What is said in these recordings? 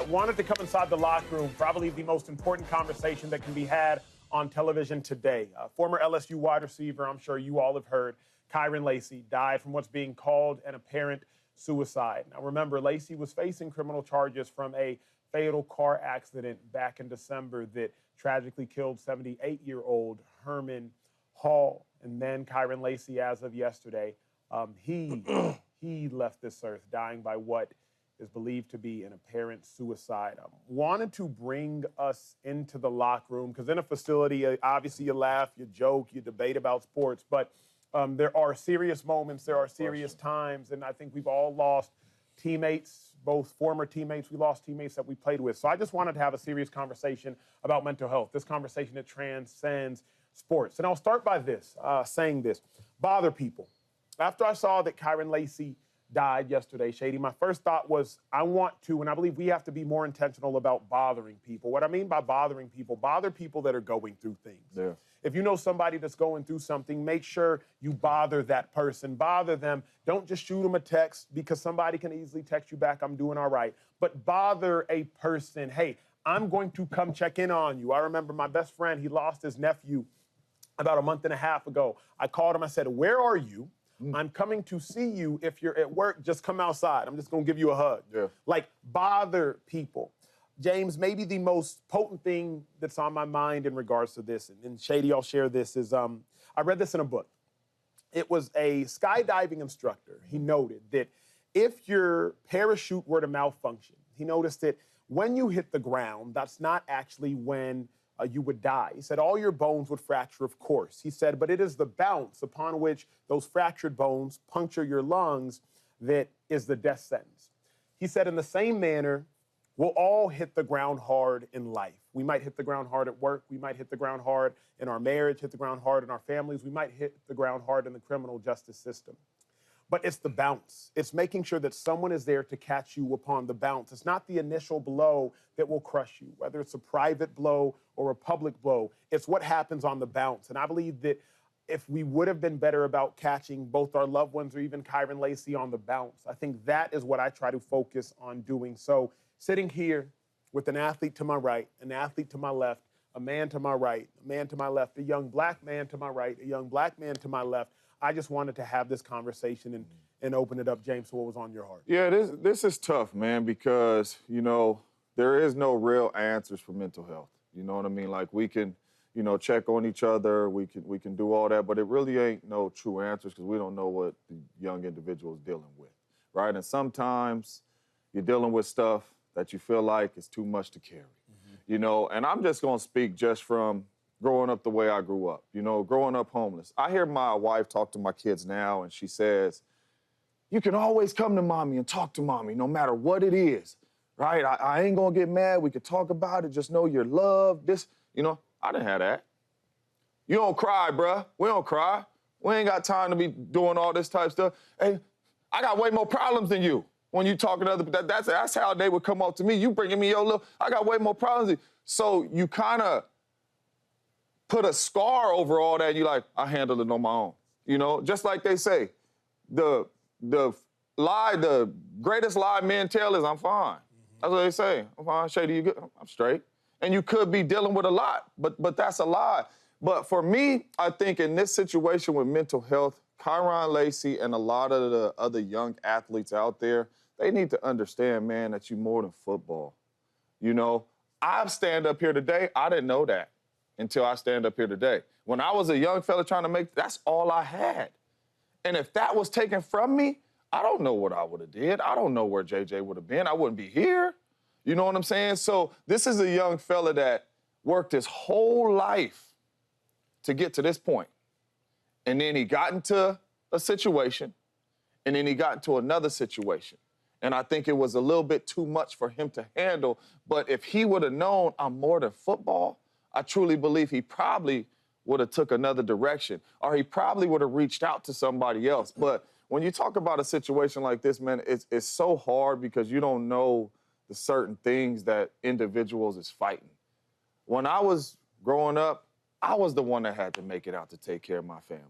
wanted to come inside the locker room, probably the most important conversation that can be had on television today. Former LSU wide receiver, I'm sure you all have heard, Kyren Lacy, died from what's being called an apparent suicide. Now, remember, Lacy was facing criminal charges from a fatal car accident back in December that tragically killed 78-year-old Herman Hall. And then Kyren Lacy, as of yesterday, he left this earth, dying by what is believed to be an apparent suicide. I wanted to bring us into the locker room because in a facility, obviously you laugh, you joke, you debate about sports, but there are serious moments, there are serious times, and I think we've all lost teammates, both former teammates, we lost teammates that we played with. So I just wanted to have a serious conversation about mental health, this conversation that transcends sports. And I'll start by this, saying this, bother people. After I saw that Kyren Lacy died yesterday, Shady, my first thought was I want to, and I believe we have to be more intentional about bothering people. What I mean by bothering people, bother people that are going through things. Yeah. If you know somebody that's going through something, make sure you bother that person, bother them. Don't just shoot them a text because somebody can easily text you back, I'm doing all right. But bother a person. Hey, I'm going to come check in on you. I remember my best friend, he lost his nephew about a month and a half ago. I called him, I said, where are you? I'm coming to see you. If you're at work, just come outside. I'm just going to give you a hug. Yeah. Like, bother people. James, maybe the most potent thing that's on my mind in regards to this, and Shady, I'll share this, is I read this in a book. It was a skydiving instructor. He noted that if your parachute were to malfunction, he noticed that when you hit the ground, that's not actually when you would die. He said all your bones would fracture, of course. He said, but it is the bounce upon which those fractured bones puncture your lungs that is the death sentence. He said in the same manner, we'll all hit the ground hard in life. We might hit the ground hard at work. We might hit the ground hard in our marriage, hit the ground hard in our families. We might hit the ground hard in the criminal justice system. But it's the bounce. It's making sure that someone is there to catch you upon the bounce. It's not the initial blow that will crush you, whether it's a private blow or a public blow. It's what happens on the bounce. And I believe that if we would have been better about catching both our loved ones or even Kyren Lacy on the bounce, I think that is what I try to focus on doing. So sitting here with an athlete to my right, an athlete to my left, a man to my right, a man to my left, a young black man to my right, a young black man to my left, I just wanted to have this conversation and open it up, James, to what was on your heart. Yeah, this is tough, man, because, you know, there is no real answers for mental health. You know what I mean? Like, we can, you know, check on each other, we can do all that, but it really ain't no true answers because we don't know what the young individual is dealing with, right? And sometimes you're dealing with stuff that you feel like is too much to carry, you know? And I'm just going to speak just from growing up the way I grew up, you know, growing up homeless. I hear my wife talk to my kids now, and she says, you can always come to mommy and talk to mommy no matter what it is, right? I ain't gonna get mad. We could talk about it. Just know you're loved. This, you know, I didn't have that. You don't cry, bruh. We don't cry. We ain't got time to be doing all this type stuff. Hey, I got way more problems than you. When you talking to other people, that's how they would come up to me. You bringing me your little, I got way more problems than you. So you kind of put a scar over all that, and you're like, I handle it on my own. You know, just like they say, the greatest lie men tell is I'm fine. That's what they say. I'm fine, Shady, you good? I'm straight. And you could be dealing with a lot, but that's a lie. But for me, I think in this situation with mental health, Kyren Lacy and a lot of the other young athletes out there, they need to understand, man, that you're more than football. You know, I stand up here today, I didn't know that until I stand up here today. When I was a young fella trying to make, that's all I had. And if that was taken from me, I don't know what I would have did. I don't know where JJ would have been. I wouldn't be here. You know what I'm saying? So this is a young fella that worked his whole life to get to this point. And then he got into a situation, and then he got into another situation. And I think it was a little bit too much for him to handle. But if he would have known I'm more than football, I truly believe he probably would have took another direction, or he probably would have reached out to somebody else. But when you talk about a situation like this, man, it's so hard because you don't know the certain things that individuals is fighting. When I was growing up, I was the one that had to make it out to take care of my family.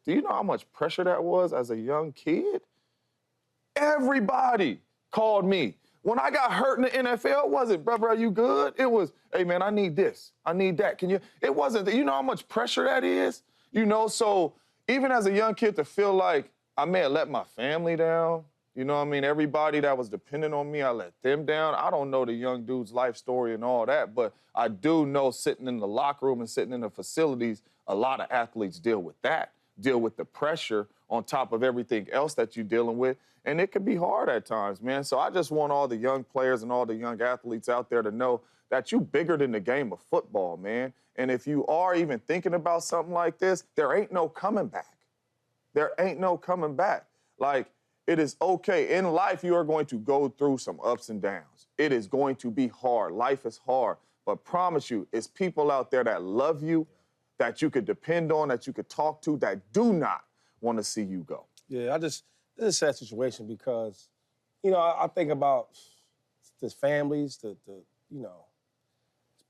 Do you know how much pressure that was as a young kid? Everybody called me. When I got hurt in the NFL, it wasn't, brother, are you good? It was, hey, man, I need this. I need that. Can you? It wasn't, you know how much pressure that is? You know, so even as a young kid to feel like I may have let my family down, you know what I mean? Everybody that was dependent on me, I let them down. I don't know the young dude's life story and all that, but I do know sitting in the locker room and sitting in the facilities, a lot of athletes deal with that, deal with the pressure on top of everything else that you're dealing with. And it can be hard at times, man. So I just want all the young players and all the young athletes out there to know that you bigger than the game of football, man. And if you are even thinking about something like this, there ain't no coming back. There ain't no coming back. Like, it is okay. In life, you are going to go through some ups and downs. It is going to be hard. Life is hard. But promise you, it's people out there that love you, that you could depend on, that you could talk to, that do not want to see you go. Yeah, this is a sad situation because, you know, I think about the families, the you know,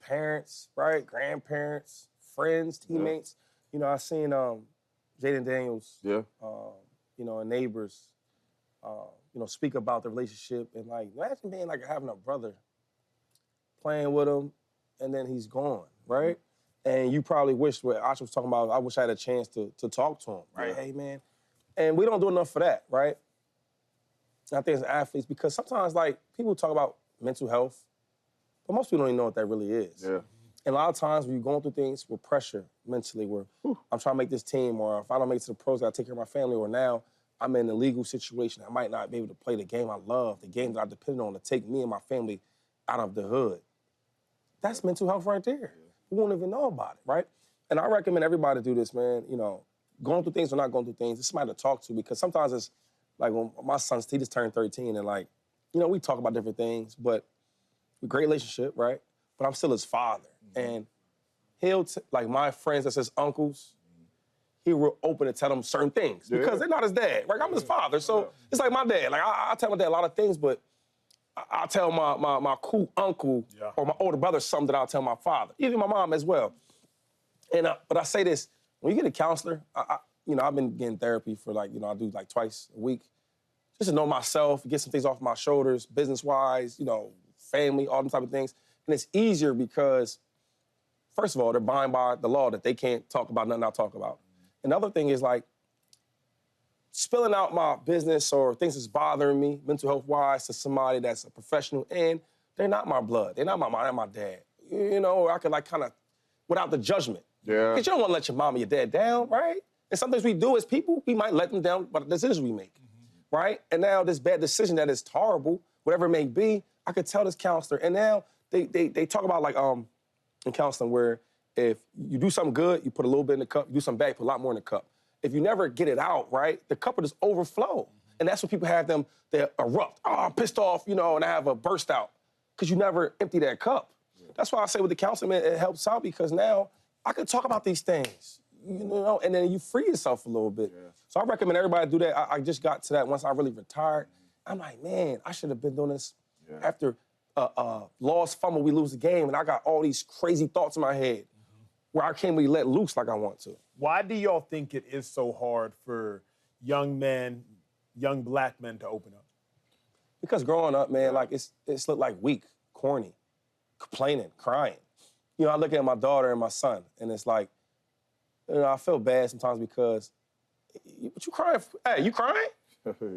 parents, right, grandparents, friends, teammates. You know, I seen Jaden Daniels, you know, and neighbors, you know, speak about the relationship and like imagine being like having a brother playing with him, and then he's gone, right? And you probably wish what Acho was talking about. I wish I had a chance to talk to him, right? Hey, man. And we don't do enough for that, right? And I think as athletes, because sometimes like people talk about mental health, but most people don't even know what that really is. Yeah. And a lot of times when you're going through things with pressure mentally, where I'm trying to make this team, or if I don't make it to the pros, I gotta take care of my family, or now I'm in a legal situation, I might not be able to play the game I love, the game that I depend on to take me and my family out of the hood. That's mental health right there. We won't even know about it, right? And I recommend everybody do this, man. You know, going through things or not going through things, it's somebody to talk to, because sometimes it's like when my son, he just turned 13, and like, you know, we talk about different things, but we great relationship, right? But I'm still his father. And he'll, like my friends that's his uncles, he will open to tell them certain things because they're not his dad, right? I'm his father, so it's like my dad. Like I tell my dad a lot of things, but I'll tell my cool uncle or my older brother something that I'll tell my father, even my mom as well. And but I say this, when you get a counselor, you know, I've been getting therapy for like, you know, I do like twice a week, just to know myself, get some things off my shoulders, business-wise, you know, family, all them type of things. And it's easier because, first of all, they're bound by the law that they can't talk about nothing I'll talk about. Another thing is like, spilling out my business or things that's bothering me, mental health-wise, to somebody that's a professional, and they're not my blood. They're not my mom, they're my dad. You know, or I could like kind of, without the judgment. Yeah. Because you don't want to let your mom or your dad down, right? And sometimes we do as people, we might let them down by the decisions we make, right? And now this bad decision that is horrible, whatever it may be, I could tell this counselor. And now they talk about like in counseling where if you do something good, you put a little bit in the cup, you do something bad, you put a lot more in the cup. If you never get it out, right, the cup will just overflow. And that's when people have them, they erupt. Oh, I'm pissed off, you know, and I have a burst out. Because you never empty that cup. That's why I say with the counseling, man, it helps out because now I can talk about these things, you know, and then you free yourself a little bit. So I recommend everybody do that. I just got to that once I really retired. I'm like, man, I should have been doing this after lost fumble, we lose the game, and I got all these crazy thoughts in my head where I can't really let loose like I want to. Why do y'all think it is so hard for young men, young black men to open up? Because growing up, man, like it's looked like weak, corny, complaining, crying. You know, I look at my daughter and my son, and it's like, you know, I feel bad sometimes because, what you crying for? Hey, you crying?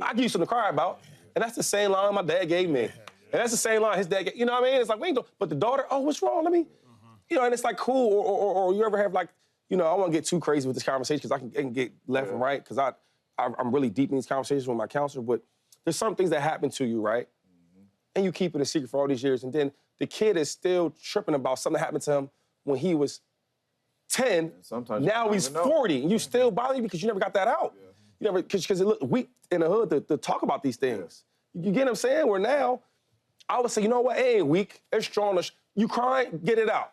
I give you something to cry about. And that's the same line my dad gave me. And that's the same line his dad gave, you know what I mean? It's like, we ain't doing, but the daughter, oh, what's wrong? Let me, you know, and it's like cool, or you ever have like, you know, I won't get too crazy with this conversation because I can get left and right because I'm really deep in these conversations with my counselor, but there's some things that happen to you, right? And you keep it a secret for all these years, and then the kid is still tripping about something that happened to him when he was 10. Sometimes now he's 40, and you still bother you because you never got that out. You never, because it looked weak in the hood to talk about these things. You get what I'm saying? Where now, I would say, you know what, it ain't weak, it's strong. You crying, get it out.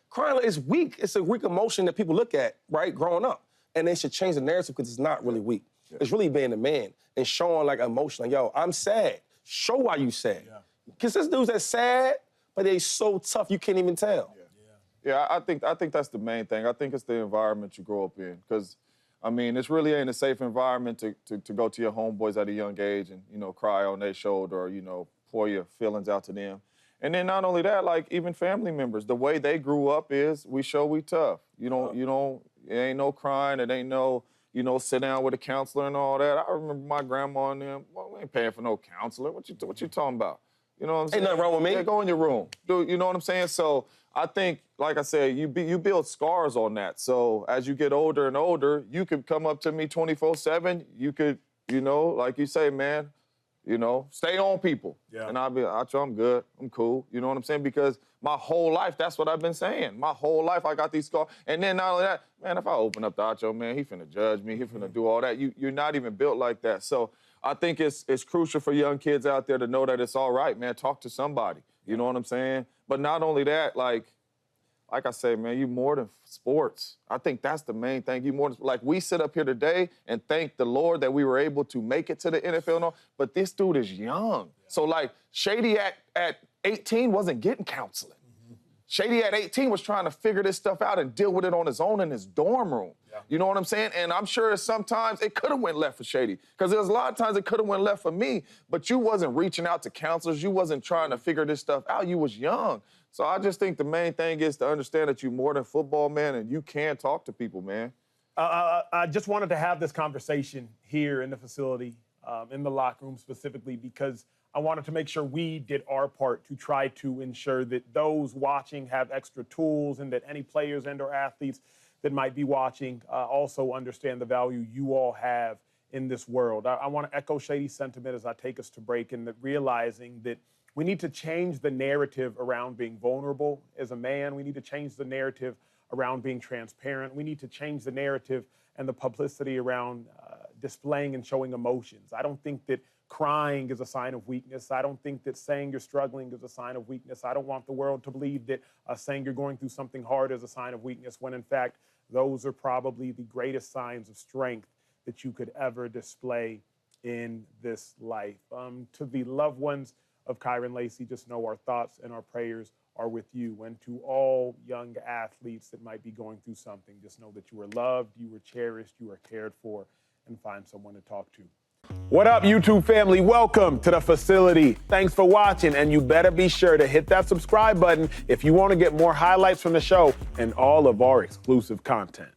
Crying is weak. It's a weak emotion that people look at, right, growing up. And they should change the narrative because it's not really weak. It's really being a man and showing like emotion, like, yo, I'm sad. Show why you sad. Because this dude's that sad, but they so tough you can't even tell. Yeah, I think that's the main thing. I think it's the environment you grow up in. Because, I mean, this really ain't a safe environment to go to your homeboys at a young age and, you know, cry on their shoulder or, you know, pour your feelings out to them. And then not only that, like even family members, the way they grew up is we show we tough. You don't, it ain't no crying, it ain't no, sit down with a counselor and all that. I remember my grandma and them, well, we ain't paying for no counselor. What you talking about? You know what I'm saying? Ain't nothing wrong with me. Yeah, go in your room. Dude, you know what I'm saying? So I think, like I said, you build scars on that. So as you get older and older, you could come up to me 24/7. You could, like you say, man, stay on people. Yeah. And I'll be, Acho, I'm good. I'm cool. You know what I'm saying? Because my whole life, that's what I've been saying. My whole life, I got these scars. And then not only that, man, if I open up to Acho, man, he finna judge me. He finna do all that. You're not even built like that. So I think it's crucial for young kids out there to know that it's all right, man. Talk to somebody. You know what I'm saying? But not only that, like I say, man, you more than sports. I think that's the main thing. You more than, like, we sit up here today and thank the Lord that we were able to make it to the NFL and all, but this dude is young. Yeah. So, like, Shady at 18 wasn't getting counseling. Mm-hmm. Shady at 18 was trying to figure this stuff out and deal with it on his own in his dorm room. Yeah. You know what I'm saying? And I'm sure sometimes it could have went left for Shady, because there's a lot of times it could have went left for me, but you wasn't reaching out to counselors. You wasn't trying to figure this stuff out. You was young. So I just think the main thing is to understand that you're more than football, man, and you can talk to people, man. I just wanted to have this conversation here in the facility, in the locker room specifically, because I wanted to make sure we did our part to try to ensure that those watching have extra tools, and that any players and or athletes that might be watching also understand the value you all have in this world. I want to echo Shady's sentiment as I take us to break, and that realizing that we need to change the narrative around being vulnerable as a man. We need to change the narrative around being transparent. We need to change the narrative and the publicity around displaying and showing emotions. I don't think that crying is a sign of weakness. I don't think that saying you're struggling is a sign of weakness. I don't want the world to believe that saying you're going through something hard is a sign of weakness, when in fact, those are probably the greatest signs of strength that you could ever display in this life. To the loved ones of Kyren Lacy, just know our thoughts and our prayers are with you. And to all young athletes that might be going through something, just know that you are loved, you are cherished, you are cared for, and find someone to talk to. What up, YouTube family? Welcome to the facility. Thanks for watching, and you better be sure to hit that subscribe button if you want to get more highlights from the show and all of our exclusive content.